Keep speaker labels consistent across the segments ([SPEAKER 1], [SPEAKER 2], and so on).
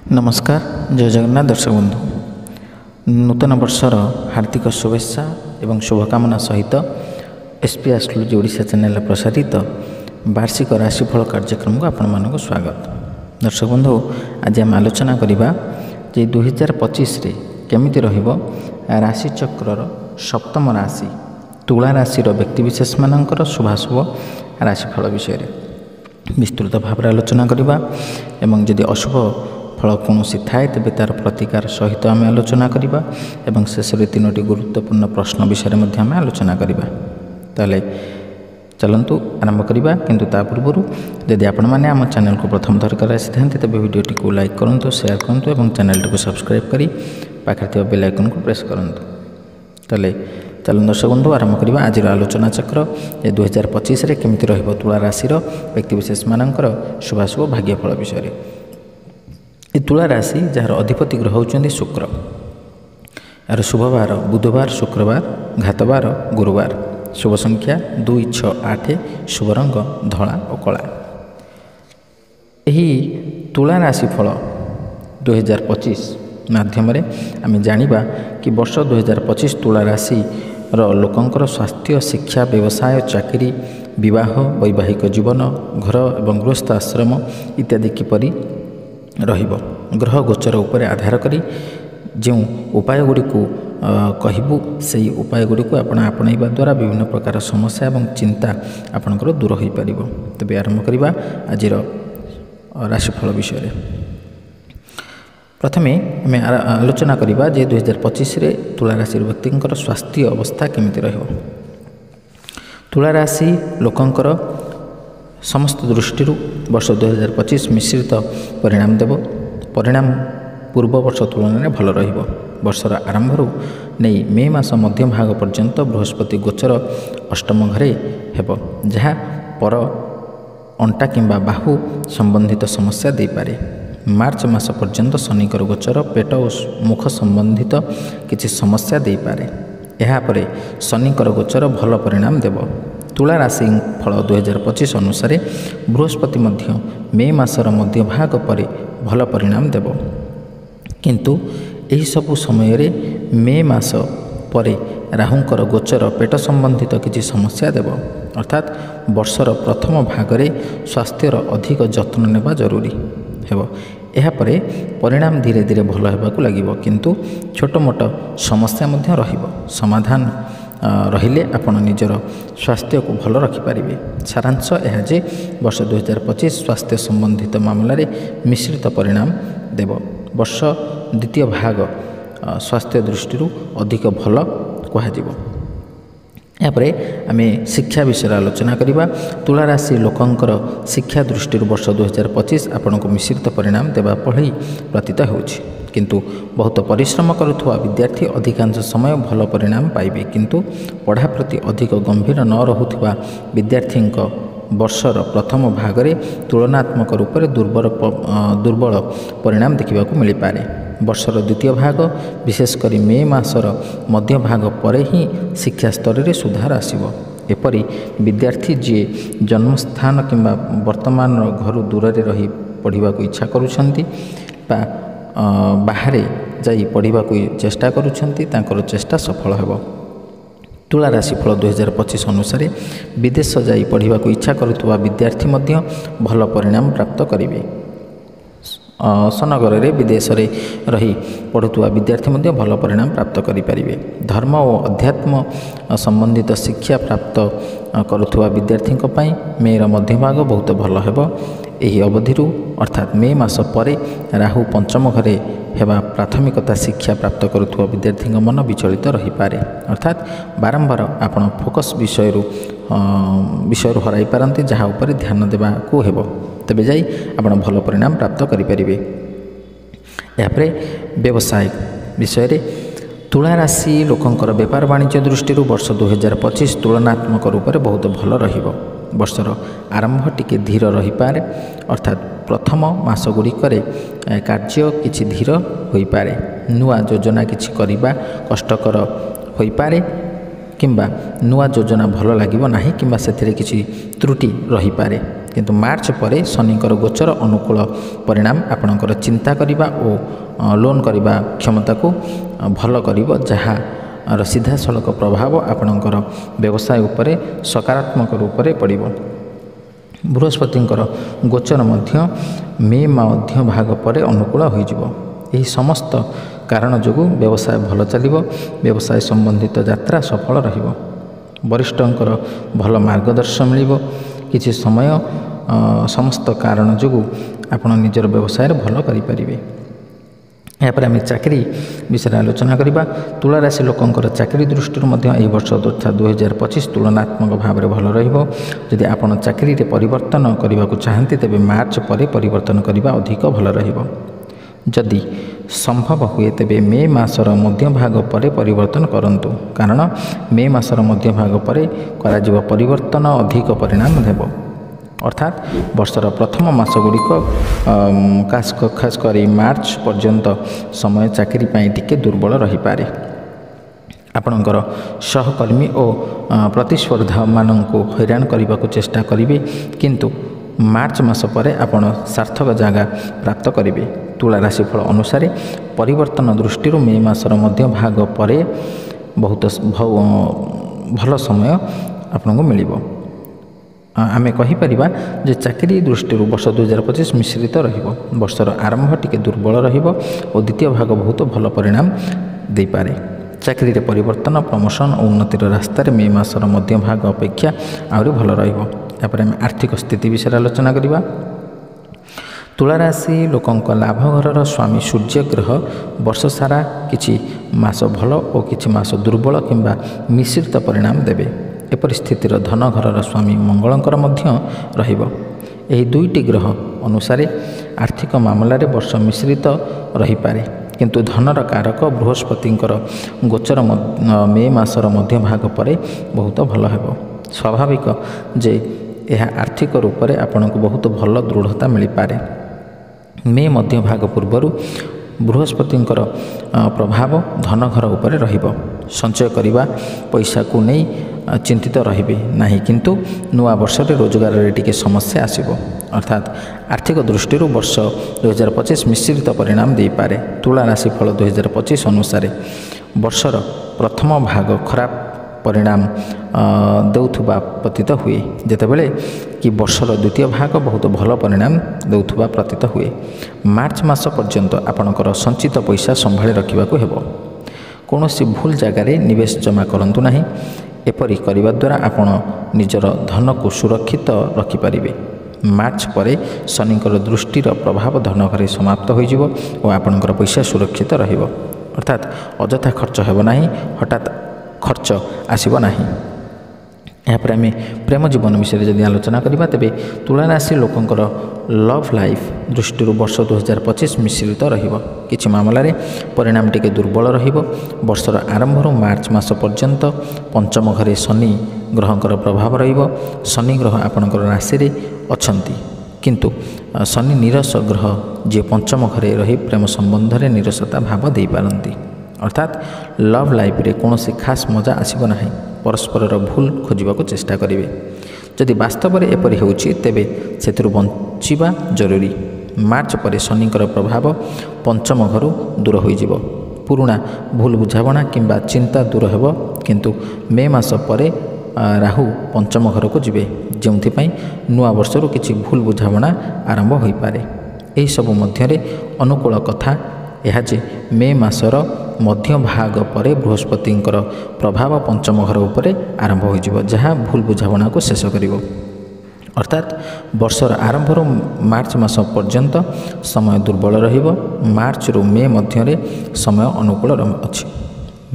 [SPEAKER 1] नमस्कार जय जगन्नाथ दर्शक बंधु नूतन वर्षर हार्दिक शुभेच्छा एवं शुभकामना सहित एसपी एस्ट्रोलॉजी ओडिशा चैनल प्रसारित वार्षिक राशिफल कार्यक्रम को आपण मानक स्वागत। दर्शक बंधु आज आम आलोचना करवा जे 2025 रे केमिति रहिबो राशि चक्रर सप्तम राशि तुला राशिर व्यक्तिविशेष मानकर शुभाशुभ राशिफल विषय विस्तृत भाव आलोचना करवा एवं जदि अशुभ फल कौन थाए तेज तार प्रतिकार सहित आम आलोचना करवा एवं शेष तीनोटी गुरुत्वपूर्ण प्रश्न विषय में आम आलोचना करवा। ताले चलतु आरंभ करवा किंतु ता पूर्व यदि आपण मैंने आम चैनल को प्रथम थर कर आसी था तेज भिडटी को लाइक करूँ शेयर करूँ और चैनल को सब्सक्राइब कर पाखे बेल आइकन को प्रेस करूँ। ताले चलो दर्शक बंधु आरंभ करवा आज आलोचना चक्र 2025 केमिति रहिबो तुला राशि व्यक्तिविशेष मानकर शुभाशुभ भाग्यफल विषय। ये तुला राशि जार अधिपति ग्रह होउचंदी शुक्र, यार शुभवार बुधवार शुक्रवार घातवार गुरुवार, शुभ संख्या 2 6 8, शुभ रंग धला और कला। यही तुला राशि फल 2025 माध्यम आम जानिबा कि वर्ष 2025 तुला राशि लोकंकर स्वास्थ्य शिक्षा व्यवसाय चाकरी विवाह वैवाहिक जीवन घर एवं गृहस्थ आश्रम इत्यादि किपरि रहिबो ग्रह गोचर उपर आधार करी जो उपाय गुड़ी कहबू से उपाय गुड़ी आपण आपणा द्वारा विभिन्न प्रकार समस्या एवं चिंता आपणकर दूर हो पार। तेज आरंभ करवा आज राशिफल विषय। प्रथमे आम आलोचना करवा जे 2025 तुला राशि व्यक्ति स्वास्थ्य अवस्था केमिति रहिबो। तुला राशि लोकंकर समस्त दृष्टि वर्ष 2025 मिश्रित परिणाम देव। परिणाम पूर्व वर्ष तुलन में भल रहिबो। वर्षर आरंभ नहीं मे मास मध्य भाग पर्यंत बृहस्पति गोचर अष्टम घरे हेबो, जहाँ पर अंटा किंबा बाहु संबंधित समस्या दे पारे। मार्च मास पर्यंत शनिकर गोचर पेट और मुख संबंधित किसी समस्या दे पारे। यापर शनिकर गोचर भल परिणाम देव। तुला राशि फल 2025 अनुसार बृहस्पति मध्य मे मासर मध्य भाग पर भल परिणाम देव, किंतु एही सबु समय रे मे मास पर राहुंकर गोचर पेट संबंधित किसी समस्या देव। अर्थात वर्षर प्रथम भागरे स्वास्थ्यर अधिक जत्न नेबा जरूरी हेबो। यापर परिणाम धीरे धीरे भल हेबाकु लागिबो, किंतु छोट मोट समस्या मध्य रहिबो। समाधान रहिले आपण निजर स्वास्थ्य को भल रखिपारे। सारांश यह जे वर्ष 2025 स्वास्थ्य संबंधित मामलें मिश्रित परिणाम देव। वर्ष द्वितीय भाग स्वास्थ्य दृष्टि अधिक भल कहुब। यापर आम शिक्षा विषय आलोचना करवा। तुला राशि लोकंकर शिक्षा दृष्टि वर्ष 2025 आपण को मिश्रित परिणाम देवा पढ़ी प्रतीत होछि, किंतु बहुत परिश्रम करुवा विद्यार्थी अधिकांश समय भल परिणाम पाइबे, किंतु पढ़ा प्रति अधिक गंभीर न रहुवा विद्यार्थी वर्षर प्रथम भागरे तुलनात्मक रूप से दुर्बल परिणाम देखा मिल पारे। वर्षर द्वितीय भाग विशेषकर मे मासर मध्य भाग पर ही शिक्षा स्तर में सुधार आसिबो। एपरि विद्यार्थी जी जन्मस्थान किंबा वर्तमान घर दूर रही पढ़ा इच्छा करुछंती बा बाहरे जाई पढ़ा चेष्टा करुछंती तांकर चेष्टा सफल हेबो। तुला राशि फल 2025 अनुसार विदेश जाई पढ़ा इच्छा करुवा विद्यार्थी मध्य भल परिणाम प्राप्त करेंगे। सनगर रे विदेश रे रही पढ़ुवा विद्यार्थी मध्य भल परिणाम प्राप्त करें। धर्म और अध्यात्म संबंधित शिक्षा प्राप्त करुवा विद्यार्थी मे मध्य भाग बहुत भल हेबो। एही अवधि अर्थात मे मास पर राहु पंचम घरे हेबा प्राथमिकता शिक्षा प्राप्त करुवा विद्यार्थी मन विचलित रही पारे। अर्थात बारंबार आपण फोकस विषय हराई पारती, जहाँ उपर ध्यान देवा को हेबो, तेबे जाई आपण भल परिणाम प्राप्त करें। यापर व्यवसाय विषय रे तुला राशि लोकंकर व्यापार वाणिज्य दृष्टि वर्ष 2025 तुलनात्मक रूप से बहुत भल रहिबो। वर्षर आरंभ टिके धीर रही पारे, अर्थात प्रथम मास गुड़िक कार्य किछि धीर होई पारे। नुआ योजना किछि करिबा कष्टकर होई पारे, किंबा नुआ योजना भल लागिबो नाही, किंबा सेथिरे किछि त्रुटि रही पारे। କିନ୍ତୁ ମାର୍ଚ୍ଚ ପରେ ଶନିଙ୍କର ଗୋଚର ଅନୁକୂଳ ପରିଣାମ ଆପଣଙ୍କର ଚିନ୍ତା କରିବା ଓ ଲୋନ୍ କରିବା କ୍ଷମତାକୁ ଭଲ କରିବ, ଯାହାର ସିଧାସଳଖ ପ୍ରଭାବ ଆପଣଙ୍କର ବ୍ୟବସାୟ ଉପରେ ସକାରାତ୍ମକ ରୂପରେ ପଡ଼ିବ। ବୃହସ୍ପତିଙ୍କର ଗୋଚର ମଧ୍ୟ ମେ ମଧ୍ୟ ଭାଗ ପରେ ଅନୁକୂଳ ହୋଇଯିବ। ଏହି ସମସ୍ତ କାରଣ ଯୋଗୁଁ ବ୍ୟବସାୟ ଭଲ ଚାଲିବ, ବ୍ୟବସାୟ ସମ୍ବନ୍ଧିତ ଯାତ୍ରା ସଫଳ ରହିବ, ବରିଷ୍ଠଙ୍କର ଭଲ ମାର୍ଗଦର୍ଶନ ମିଳିବ। କିଛି ସମୟ ସମସ୍ତ କାରଣ ଯୋଗୁଁ ଆପଣ ନିଜର ବ୍ୟବସାୟରେ ଭଲ କରିପାରିବେ। ଏହାପରେ ଆମେ ଚାକିରି ବିଷୟରେ ଆଲୋଚନା କରିବା। ତୁଳା ରାଶି ଲୋକଙ୍କର ଚାକିରି ଦୃଷ୍ଟିରୁ ମଧ୍ୟ ଏହି ବର୍ଷ ତଥା 2025 ତୁଳନାତ୍ମକ ଭାବରେ ଭଲ ରହିବ। ଯଦି ଆପଣ ଚାକିରିରେ ପରିବର୍ତ୍ତନ କରିବାକୁ ଚାହାନ୍ତି ତେବେ ମାର୍ଚ୍ଚ ପରେ ପରିବର୍ତ୍ତନ କରିବା ଅଧିକ ଭଲ ରହିବ। ଯଦି ସମ୍ଭବ ହୁଏ ତେବେ ମେ ମାସର ମଧ୍ୟଭାଗ ପରେ ପରିବର୍ତ୍ତନ କରନ୍ତୁ, କାରଣ ମେ ମାସର ମଧ୍ୟଭାଗ ପରେ କରାଯିବା ପରିବର୍ତ୍ତନ ଅଧିକ ପରିଣାମ ଦେବ। ଅର୍ଥାତ୍ ବର୍ଷର ପ୍ରଥମ ମାସଗୁଡ଼ିକ ଖାସ କରି ମାର୍ଚ୍ଚ ପର୍ଯ୍ୟନ୍ତ ସମୟ ଚାକିରି ପାଇଁ ଟିକେ ଦୁର୍ବଳ ରହିପାରେ। ଆପଣଙ୍କର ସହକର୍ମୀ ଓ ପ୍ରତିସ୍ପର୍ଦ୍ଧାମାନଙ୍କୁ ହଇରାଣ କରିବାକୁ ଚେଷ୍ଟା କରିବେ, କିନ୍ତୁ ମାର୍ଚ୍ଚ ମାସ ପରେ ଆପଣ ସାର୍ଥକ ଜାଗା ପ୍ରାପ୍ତ କରିବେ। ତୁଳା ରାଶିଫଳ ଅନୁସାରେ ପରିବର୍ତ୍ତନ ଦୃଷ୍ଟିରୁ ମେ ମାସର ମଧ୍ୟଭାଗ ପରେ ବହୁତ ଭଲ ସମୟ ଆପଣଙ୍କୁ ମିଳିବ। ଆମେ କହିପାରିବା ଯେ ଚାକିରି ଦୃଷ୍ଟିରୁ ବର୍ଷ 2025 ମିଶ୍ରିତ ରହିବ। ବର୍ଷର ଆରମ୍ଭ ଟିକେ ଦୁର୍ବଳ ରହିବ ଓ ଦ୍ୱିତୀୟ ଭାଗ ବହୁତ ଭଲ ପରିଣାମ ଦେଇପାରେ। ଚାକିରିରେ ପରିବର୍ତ୍ତନ, ପ୍ରମୋସନ୍ ଓ ଉନ୍ନତିର ରାସ୍ତାରେ ମେ ମାସର ମଧ୍ୟଭାଗ ଅପେକ୍ଷା ଆହୁରି ଭଲ ରହିବ। ତାପରେ ଆମେ ଆର୍ଥିକ ସ୍ଥିତି ବିଷୟରେ ଆଲୋଚନା କରିବା। ତୁଳା ରାଶି ଲୋକଙ୍କ ଲାଭ ଘରର ସ୍ୱାମୀ ସୂର୍ଯ୍ୟ ଗ୍ରହ ବର୍ଷ ସାରା କିଛି ମାସ ଭଲ ଓ କିଛି ମାସ ଦୁର୍ବଳ କିମ୍ବା ମିଶ୍ରିତ ପରିଣାମ ଦେବେ। ଏପରି ସ୍ଥିତିର ଧନ ଘରର ସ୍ୱାମୀ ମଙ୍ଗଳଙ୍କର ମଧ୍ୟ ରହିବ। ଏହି ଦୁଇଟି ଗ୍ରହ ଅନୁସାରେ ଆର୍ଥିକ ମାମଲାରେ ବର୍ଷ ମିଶ୍ରିତ ରହିପାରେ, କିନ୍ତୁ ଧନର କାରକ ବୃହସ୍ପତିଙ୍କର ଗୋଚର ମେ ମାସର ମଧ୍ୟଭାଗ ପରେ ବହୁତ ଭଲ ହେବ। ସ୍ୱାଭାବିକ ଯେ ଏହା ଆର୍ଥିକ ରୂପରେ ଆପଣଙ୍କୁ ବହୁତ ଭଲ ଦୃଢ଼ତା ମିଳିପାରେ। ମେ ମଧ୍ୟଭାଗ ପୂର୍ବରୁ ବୃହସ୍ପତିଙ୍କର ପ୍ରଭାବ ଧନଘର ଉପରେ ରହିବ। ସଞ୍ଚୟ କରିବା ପଇସାକୁ ନେଇ ଚିନ୍ତିତ ରହିବେ ନାହିଁ, କିନ୍ତୁ ନୂଆ ବର୍ଷରେ ରୋଜଗାରରେ ଟିକେ ସମସ୍ୟା ଆସିବ। ଅର୍ଥାତ୍ ଆର୍ଥିକ ଦୃଷ୍ଟିରୁ ବର୍ଷ 2025 ମିଶ୍ରିତ ପରିଣାମ ଦେଇପାରେ। ତୁଳା ରାଶିଫଳ 2025 ଅନୁସାରେ ବର୍ଷର ପ୍ରଥମ ଭାଗ ଖରାପ ପରିଣାମ ଦେଉଥିବା ପ୍ରତୀତ ହୁଏ, ଯେତେବେଳେ କି ବର୍ଷର ଦ୍ୱିତୀୟ ଭାଗ ବହୁତ ଭଲ ପରିଣାମ ଦେଉଥିବା ପ୍ରତୀତ ହୁଏ। ମାର୍ଚ୍ଚ ମାସ ପର୍ଯ୍ୟନ୍ତ ଆପଣଙ୍କର ସଞ୍ଚିତ ପଇସା ସମ୍ଭାଳି ରଖିବାକୁ ହେବ। କୌଣସି ଭୁଲ ଜାଗାରେ ନିବେଶ ଜମା କରନ୍ତୁ ନାହିଁ। ଏପରି କରିବା ଦ୍ୱାରା ଆପଣ ନିଜର ଧନକୁ ସୁରକ୍ଷିତ ରଖିପାରିବେ। ମାର୍ଚ୍ଚ ପରେ ଶନିଙ୍କର ଦୃଷ୍ଟିର ପ୍ରଭାବ ଧନ ଘରେ ସମାପ୍ତ ହୋଇଯିବ ଓ ଆପଣଙ୍କର ପଇସା ସୁରକ୍ଷିତ ରହିବ। ଅର୍ଥାତ୍ ଅଯଥା ଖର୍ଚ୍ଚ ହେବ ନାହିଁ, ହଠାତ୍ ଖର୍ଚ୍ଚ ଆସିବ ନାହିଁ। ଏହାପରେ ଆମେ ପ୍ରେମ ଜୀବନ ବିଷୟରେ ଯଦି ଆଲୋଚନା କରିବା ତେବେ ତୁଳା ରାଶି ଲୋକଙ୍କର ଲଭ୍ ଲାଇଫ୍ ଦୃଷ୍ଟିରୁ ବର୍ଷ 2025 ମିଶ୍ରିତ ରହିବ। କିଛି ମାମଲାରେ ପରିଣାମ ଟିକେ ଦୁର୍ବଳ ରହିବ। ବର୍ଷର ଆରମ୍ଭରୁ ମାର୍ଚ୍ଚ ମାସ ପର୍ଯ୍ୟନ୍ତ ପଞ୍ଚମ ଘରେ ଶନି ଗ୍ରହଙ୍କର ପ୍ରଭାବ ରହିବ। ଶନି ଗ୍ରହ ଆପଣଙ୍କର ରାଶିରେ ଅଛନ୍ତି, କିନ୍ତୁ ଶନି ନିରସ ଗ୍ରହ, ଯିଏ ପଞ୍ଚମ ଘରେ ରହି ପ୍ରେମ ସମ୍ବନ୍ଧରେ ନିରସତା ଭାବ ଦେଇପାରନ୍ତି। ଅର୍ଥାତ୍ ଲଭ୍ ଲାଇଫ୍ରେ କୌଣସି ଖାସ୍ ମଜା ଆସିବ ନାହିଁ। ପରସ୍ପରର ଭୁଲ ଖୋଜିବାକୁ ଚେଷ୍ଟା କରିବେ। ଯଦି ବାସ୍ତବରେ ଏପରି ହେଉଛି ତେବେ ସେଥିରୁ ବଞ୍ଚିବା ଜରୁରୀ। ମାର୍ଚ୍ଚ ପରେ ଶନିଙ୍କର ପ୍ରଭାବ ପଞ୍ଚମ ଘରୁ ଦୂର ହୋଇଯିବ। ପୁରୁଣା ଭୁଲ ବୁଝାମଣା କିମ୍ବା ଚିନ୍ତା ଦୂର ହେବ, କିନ୍ତୁ ମେ ମାସ ପରେ ରାହୁ ପଞ୍ଚମ ଘରକୁ ଯିବେ, ଯେଉଁଥିପାଇଁ ନୂଆ ବର୍ଷରୁ କିଛି ଭୁଲ ବୁଝାମଣା ଆରମ୍ଭ ହୋଇପାରେ। ଏହିସବୁ ମଧ୍ୟରେ ଅନୁକୂଳ କଥା ଏହା ଯେ ମେ ମାସର ମଧ୍ୟଭାଗ ପରେ ବୃହସ୍ପତିଙ୍କର ପ୍ରଭାବ ପଞ୍ଚମ ଘର ଉପରେ ଆରମ୍ଭ ହୋଇଯିବ, ଯାହା ଭୁଲ ବୁଝାମଣାକୁ ଶେଷ କରିବ। ଅର୍ଥାତ୍ ବର୍ଷର ଆରମ୍ଭରୁ ମାର୍ଚ୍ଚ ମାସ ପର୍ଯ୍ୟନ୍ତ ସମୟ ଦୁର୍ବଳ ରହିବ। ମାର୍ଚ୍ଚରୁ ମେ ମଧ୍ୟରେ ସମୟ ଅନୁକୂଳ ଅଛି।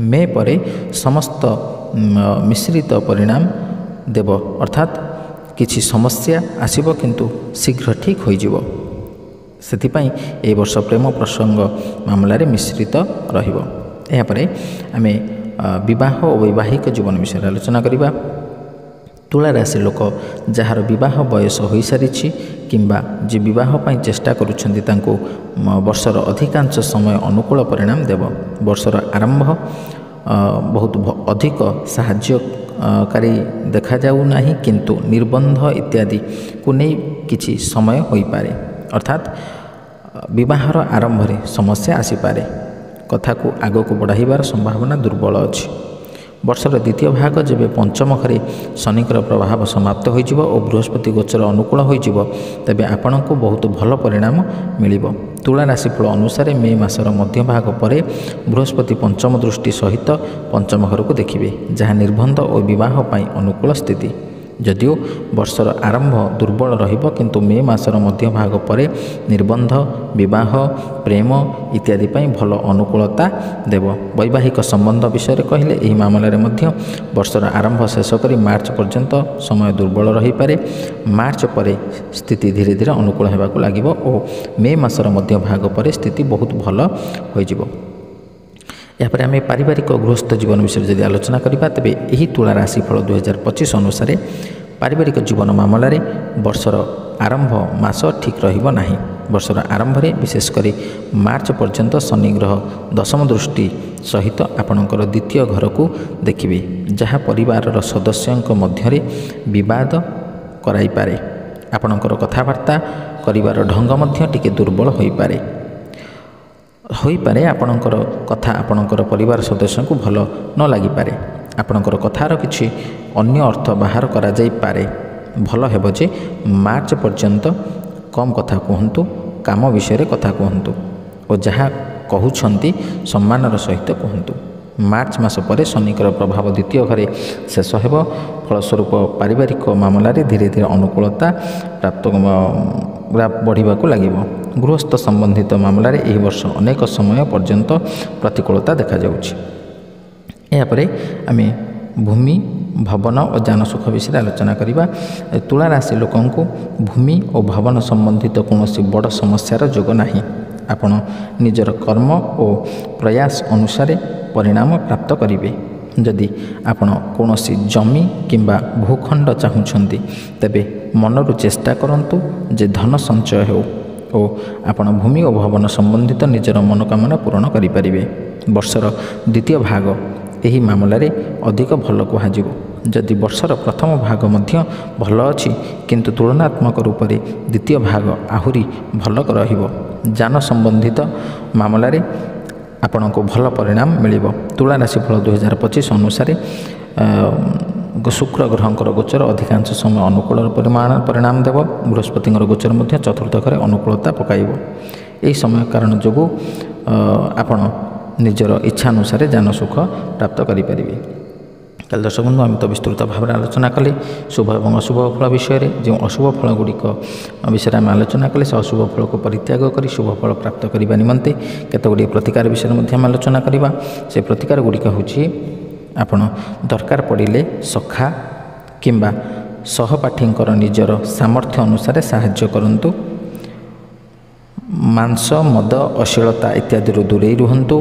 [SPEAKER 1] ମେ ପରେ ସମସ୍ତ ମିଶ୍ରିତ ପରିଣାମ ଦେବ, ଅର୍ଥାତ୍ କିଛି ସମସ୍ୟା ଆସିବ କିନ୍ତୁ ଶୀଘ୍ର ଠିକ୍ ହୋଇଯିବ। ସେଥିପାଇଁ ଏହି ବର୍ଷ ପ୍ରେମ ପ୍ରସଙ୍ଗ ମାମଲାରେ ମିଶ୍ରିତ ରହିବ। ଏହାପରେ ଆମେ ବିବାହ ଓ ବୈବାହିକ ଜୀବନ ବିଷୟରେ ଆଲୋଚନା କରିବା। ତୁଳା ରାଶି ଲୋକ ଯାହାର ବିବାହ ବୟସ ହୋଇସାରିଛି କିମ୍ବା ଯେ ବିବାହ ପାଇଁ ଚେଷ୍ଟା କରୁଛନ୍ତି ତାଙ୍କୁ ବର୍ଷର ଅଧିକାଂଶ ସମୟ ଅନୁକୂଳ ପରିଣାମ ଦେବ। ବର୍ଷର ଆରମ୍ଭ ବହୁତ ଅଧିକ ସାହାଯ୍ୟ କାରୀ ଦେଖାଯାଉ ନାହିଁ, କିନ୍ତୁ ନିର୍ବନ୍ଧ ଇତ୍ୟାଦିକୁ ନେଇ କିଛି ସମୟ ହୋଇପାରେ, ଅର୍ଥାତ୍ ବିବାହର ଆରମ୍ଭରେ ସମସ୍ୟା ଆସିପାରେ। କଥାକୁ ଆଗକୁ ବଢ଼ାଇବାର ସମ୍ଭାବନା ଦୁର୍ବଳ ଅଛି। ବର୍ଷର ଦ୍ୱିତୀୟ ଭାଗ ଯେବେ ପଞ୍ଚମ ଘରେ ଶନିଙ୍କର ପ୍ରଭାବ ସମାପ୍ତ ହୋଇଯିବ ଓ ବୃହସ୍ପତି ଗୋଚର ଅନୁକୂଳ ହୋଇଯିବ, ତେବେ ଆପଣଙ୍କୁ ବହୁତ ଭଲ ପରିଣାମ ମିଳିବ। ତୁଳା ରାଶିଫଳ ଅନୁସାରେ ମେ ମାସର ମଧ୍ୟଭାଗ ପରେ ବୃହସ୍ପତି ପଞ୍ଚମ ଦୃଷ୍ଟି ସହିତ ପଞ୍ଚମ ଘରକୁ ଦେଖିବେ, ଯାହା ନିର୍ବନ୍ଧ ଓ ବିବାହ ପାଇଁ ଅନୁକୂଳ ସ୍ଥିତି। ଯଦିଓ ବର୍ଷର ଆରମ୍ଭ ଦୁର୍ବଳ ରହିବ, କିନ୍ତୁ ମେ ମାସର ମଧ୍ୟଭାଗ ପରେ ନିର୍ବନ୍ଧ, ବିବାହ, ପ୍ରେମ ଇତ୍ୟାଦି ପାଇଁ ଭଲ ଅନୁକୂଳତା ଦେବ। ବୈବାହିକ ସମ୍ବନ୍ଧ ବିଷୟରେ କହିଲେ ଏହି ମାମଲାରେ ମଧ୍ୟ ବର୍ଷର ଆରମ୍ଭ ଶେଷ କରି ମାର୍ଚ୍ଚ ପର୍ଯ୍ୟନ୍ତ ସମୟ ଦୁର୍ବଳ ରହିପାରେ। ମାର୍ଚ୍ଚ ପରେ ସ୍ଥିତି ଧୀରେ ଧୀରେ ଅନୁକୂଳ ହେବାକୁ ଲାଗିବ ଓ ମେ ମାସର ମଧ୍ୟଭାଗ ପରେ ସ୍ଥିତି ବହୁତ ଭଲ ହୋଇଯିବ। ଏହାପରେ ଆମେ ପାରିବାରିକ ଗୃହସ୍ଥ ଜୀବନ ବିଷୟରେ ଯଦି ଆଲୋଚନା କରିବା, ତେବେ ଏହି ତୁଳା ରାଶିଫଳ 2025 ଅନୁସାରେ ପାରିବାରିକ ଜୀବନ ମାମଲାରେ ବର୍ଷର ଆରମ୍ଭ ମାସ ଠିକ୍ ରହିବ ନାହିଁ। ବର୍ଷର ଆରମ୍ଭରେ ବିଶେଷ କରି ମାର୍ଚ୍ଚ ପର୍ଯ୍ୟନ୍ତ ଶନି ଗ୍ରହ ଦଶମ ଦୃଷ୍ଟି ସହିତ ଆପଣଙ୍କର ଦ୍ୱିତୀୟ ଘରକୁ ଦେଖିବେ, ଯାହା ପରିବାରର ସଦସ୍ୟଙ୍କ ମଧ୍ୟରେ ବିବାଦ କରାଇପାରେ। ଆପଣଙ୍କର କଥାବାର୍ତ୍ତା କରିବାର ଢଙ୍ଗ ମଧ୍ୟ ଟିକେ ଦୁର୍ବଳ ହୋଇପାରେ। ଆପଣଙ୍କର କଥା ଆପଣଙ୍କର ପରିବାର ସଦସ୍ୟଙ୍କୁ ଭଲ ନ ଲାଗିପାରେ। ଆପଣଙ୍କର କଥାର କିଛି ଅନ୍ୟ ଅର୍ଥ ବାହାର କରାଯାଇପାରେ। ଭଲ ହେବ ଯେ ମାର୍ଚ୍ଚ ପର୍ଯ୍ୟନ୍ତ କମ୍ କଥା କୁହନ୍ତୁ, କାମ ବିଷୟରେ କଥା କୁହନ୍ତୁ ଓ ଯାହା କହୁଛନ୍ତି ସମ୍ମାନର ସହିତ କୁହନ୍ତୁ। ମାର୍ଚ୍ଚ ମାସ ପରେ ଶନିଙ୍କର ପ୍ରଭାବ ଦ୍ୱିତୀୟ ଘରେ ଶେଷ ହେବ। ଫଳସ୍ୱରୂପ ପାରିବାରିକ ମାମଲାରେ ଧୀରେ ଧୀରେ ଅନୁକୂଳତା ପ୍ରାପ୍ତ ବଢ଼ିବାକୁ ଲାଗିବ। ଗୃହସ୍ଥ ସମ୍ବନ୍ଧିତ ମାମଲାରେ ଏହି ବର୍ଷ ଅନେକ ସମୟ ପର୍ଯ୍ୟନ୍ତ ପ୍ରତିକୂଳତା ଦେଖାଯାଉଛି। ଏହାପରେ ଆମେ ଭୂମି, ଭବନ ଓ ଯାନସୁଖ ବିଷୟରେ ଆଲୋଚନା କରିବା। ତୁଳା ରାଶି ଲୋକଙ୍କୁ ଭୂମି ଓ ଭବନ ସମ୍ବନ୍ଧିତ କୌଣସି ବଡ଼ ସମସ୍ୟାର ଯୋଗ ନାହିଁ। ଆପଣ ନିଜର କର୍ମ ଓ ପ୍ରୟାସ ଅନୁସାରେ ପରିଣାମ ପ୍ରାପ୍ତ କରିବେ। ଯଦି ଆପଣ କୌଣସି ଜମି କିମ୍ବା ଭୂଖଣ୍ଡ ଚାହୁଁଛନ୍ତି, ତେବେ ମନରୁ ଚେଷ୍ଟା କରନ୍ତୁ ଯେ ଧନ ସଞ୍ଚୟ ହେଉ ଓ ଆପଣ ଭୂମି ଓ ଭବନ ସମ୍ବନ୍ଧିତ ନିଜର ମନୋକାମନା ପୂରଣ କରିପାରିବେ। ବର୍ଷର ଦ୍ୱିତୀୟ ଭାଗ ଏହି ମାମଲାରେ ଅଧିକ ଭଲ କୁହାଯିବ। ଯଦି ବର୍ଷର ପ୍ରଥମ ଭାଗ ମଧ୍ୟ ଭଲ ଅଛି, କିନ୍ତୁ ତୁଳନାତ୍ମକ ରୂପରେ ଦ୍ୱିତୀୟ ଭାଗ ଆହୁରି ଭଲ ରହିବ। ଯାନ ସମ୍ବନ୍ଧିତ ମାମଲାରେ ଆପଣଙ୍କୁ ଭଲ ପରିଣାମ ମିଳିବ। ତୁଳା ରାଶିଫଳ 2025 ଅନୁସାରେ ଶୁକ୍ର ଗ୍ରହଙ୍କର ଗୋଚର ଅଧିକାଂଶ ସମୟ ଅନୁକୂଳ ପରିଣାମ ଦେବ। ବୃହସ୍ପତିଙ୍କର ଗୋଚର ମଧ୍ୟ ଚତୁର୍ଥ ଘରେ ଅନୁକୂଳତା ପକାଇବ। ଏହି ସମୟ କାରଣ ଯୋଗୁଁ ଆପଣ ନିଜର ଇଚ୍ଛା ଅନୁସାରେ ଯାନ ସୁଖ ପ୍ରାପ୍ତ କରିପାରିବେ। ତାହେଲେ ଦର୍ଶକ ବନ୍ଧୁ, ଆମେ ତ ବିସ୍ତୃତ ଭାବରେ ଆଲୋଚନା କଲେ ଶୁଭ ଏବଂ ଅଶୁଭ ଫଳ ବିଷୟରେ। ଯେଉଁ ଅଶୁଭ ଫଳ ଗୁଡ଼ିକ ବିଷୟରେ ଆମେ ଆଲୋଚନା କଲେ, ସେ ଅଶୁଭ ଫଳକୁ ପରିତ୍ୟାଗ କରି ଶୁଭ ଫଳ ପ୍ରାପ୍ତ କରିବା ନିମନ୍ତେ କେତେଗୁଡ଼ିଏ ପ୍ରତିକାର ବିଷୟରେ ମଧ୍ୟ ଆମେ ଆଲୋଚନା କରିବା। ସେ ପ୍ରତିକାର ଗୁଡ଼ିକ ହେଉଛି, ଆପଣ ଦରକାର ପଡ଼ିଲେ ସଖା କିମ୍ବା ସହପାଠୀଙ୍କର ନିଜର ସାମର୍ଥ୍ୟ ଅନୁସାରେ ସାହାଯ୍ୟ କରନ୍ତୁ। ମାଂସ, ମଦ, ଅଶ୍ଳୀଳତା ଇତ୍ୟାଦିରୁ ଦୂରେଇ ରୁହନ୍ତୁ।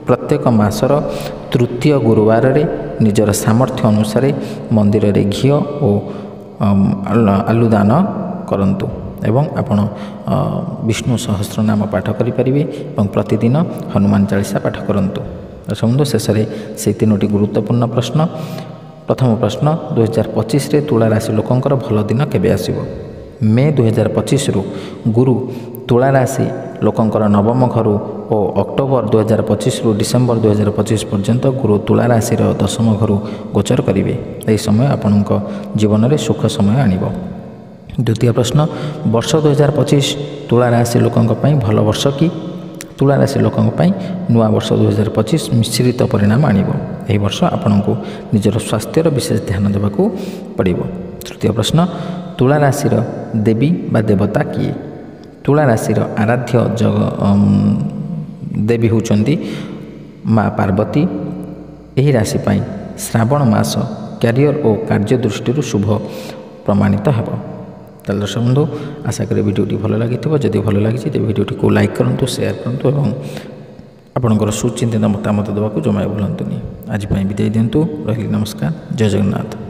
[SPEAKER 1] ପ୍ରତ୍ୟେକ ମାସର ତୃତୀୟ ଗୁରୁବାରରେ ନିଜର ସାମର୍ଥ୍ୟ ଅନୁସାରେ ମନ୍ଦିରରେ ଘିଅ ଓ ଆଲୁଦାନ କରନ୍ତୁ ଏବଂ ଆପଣ ବିଷ୍ଣୁ ସହସ୍ରନାମ ପାଠ କରିପାରିବେ ଏବଂ ପ୍ରତିଦିନ ହନୁମାନ ଚାଳିଶା ପାଠ କରନ୍ତୁ। ବନ୍ଧୁ, ଶେଷରେ ସେହି ତିନୋଟି ଗୁରୁତ୍ୱପୂର୍ଣ୍ଣ ପ୍ରଶ୍ନ। ପ୍ରଥମ ପ୍ରଶ୍ନ, 2025ରେ ତୁଳା ରାଶି ଲୋକଙ୍କର ଭଲ ଦିନ କେବେ ଆସିବ? ମେ 2025ରୁ ଗୁରୁ ତୁଳା ରାଶି ଲୋକଙ୍କର ନବମ ଘରୁ ଓ ଅକ୍ଟୋବର 2025ରୁ ଡିସେମ୍ବର 2025 ପର୍ଯ୍ୟନ୍ତ ଗୁରୁ ତୁଳା ରାଶିର ଦଶମ ଘରୁ ଗୋଚର କରିବେ। ଏହି ସମୟ ଆପଣଙ୍କ ଜୀବନରେ ସୁଖ ସମୟ ଆଣିବ। ଦ୍ୱିତୀୟ ପ୍ରଶ୍ନ, ବର୍ଷ 2025 ତୁଳା ରାଶି ଲୋକଙ୍କ ପାଇଁ ଭଲ ବର୍ଷ କି? ତୁଳା ରାଶି ଲୋକଙ୍କ ପାଇଁ ନୂଆ ବର୍ଷ 2025 ମିଶ୍ରିତ ପରିଣାମ ଆଣିବ। ଏହି ବର୍ଷ ଆପଣଙ୍କୁ ନିଜର ସ୍ୱାସ୍ଥ୍ୟର ବିଶେଷ ଧ୍ୟାନ ଦେବାକୁ ପଡ଼ିବ। ତୃତୀୟ ପ୍ରଶ୍ନ, ତୁଳା ରାଶିର ଦେବୀ ବା ଦେବତା କିଏ? ତୁଳା ରାଶିର ଆରାଧ୍ୟ ଦେବୀ ହେଉଛନ୍ତି ମା ପାର୍ବତୀ। ଏହି ରାଶି ପାଇଁ ଶ୍ରାବଣ ମାସ କ୍ୟାରିୟର ଓ କାର୍ଯ୍ୟ ଦୃଷ୍ଟିରୁ ଶୁଭ ପ୍ରମାଣିତ ହେବ। ତାହେଲେ ଦର୍ଶକ ବନ୍ଧୁ, ଆଶା କରେ ଭିଡ଼ିଓଟି ଭଲ ଲାଗିଥିବ। ଯଦି ଭଲ ଲାଗିଛି ତେବେ ଭିଡ଼ିଓଟିକୁ ଲାଇକ୍ କରନ୍ତୁ, ସେୟାର କରନ୍ତୁ ଏବଂ ଆପଣଙ୍କର ସୁଚିନ୍ତିତ ମତାମତ ଦେବାକୁ ଜମା ଭୁଲନ୍ତୁନି। ଆଜି ପାଇଁ ବିଦାୟ ଦିଅନ୍ତୁ। ରହିଲି, ନମସ୍କାର, ଜୟ ଜଗନ୍ନାଥ।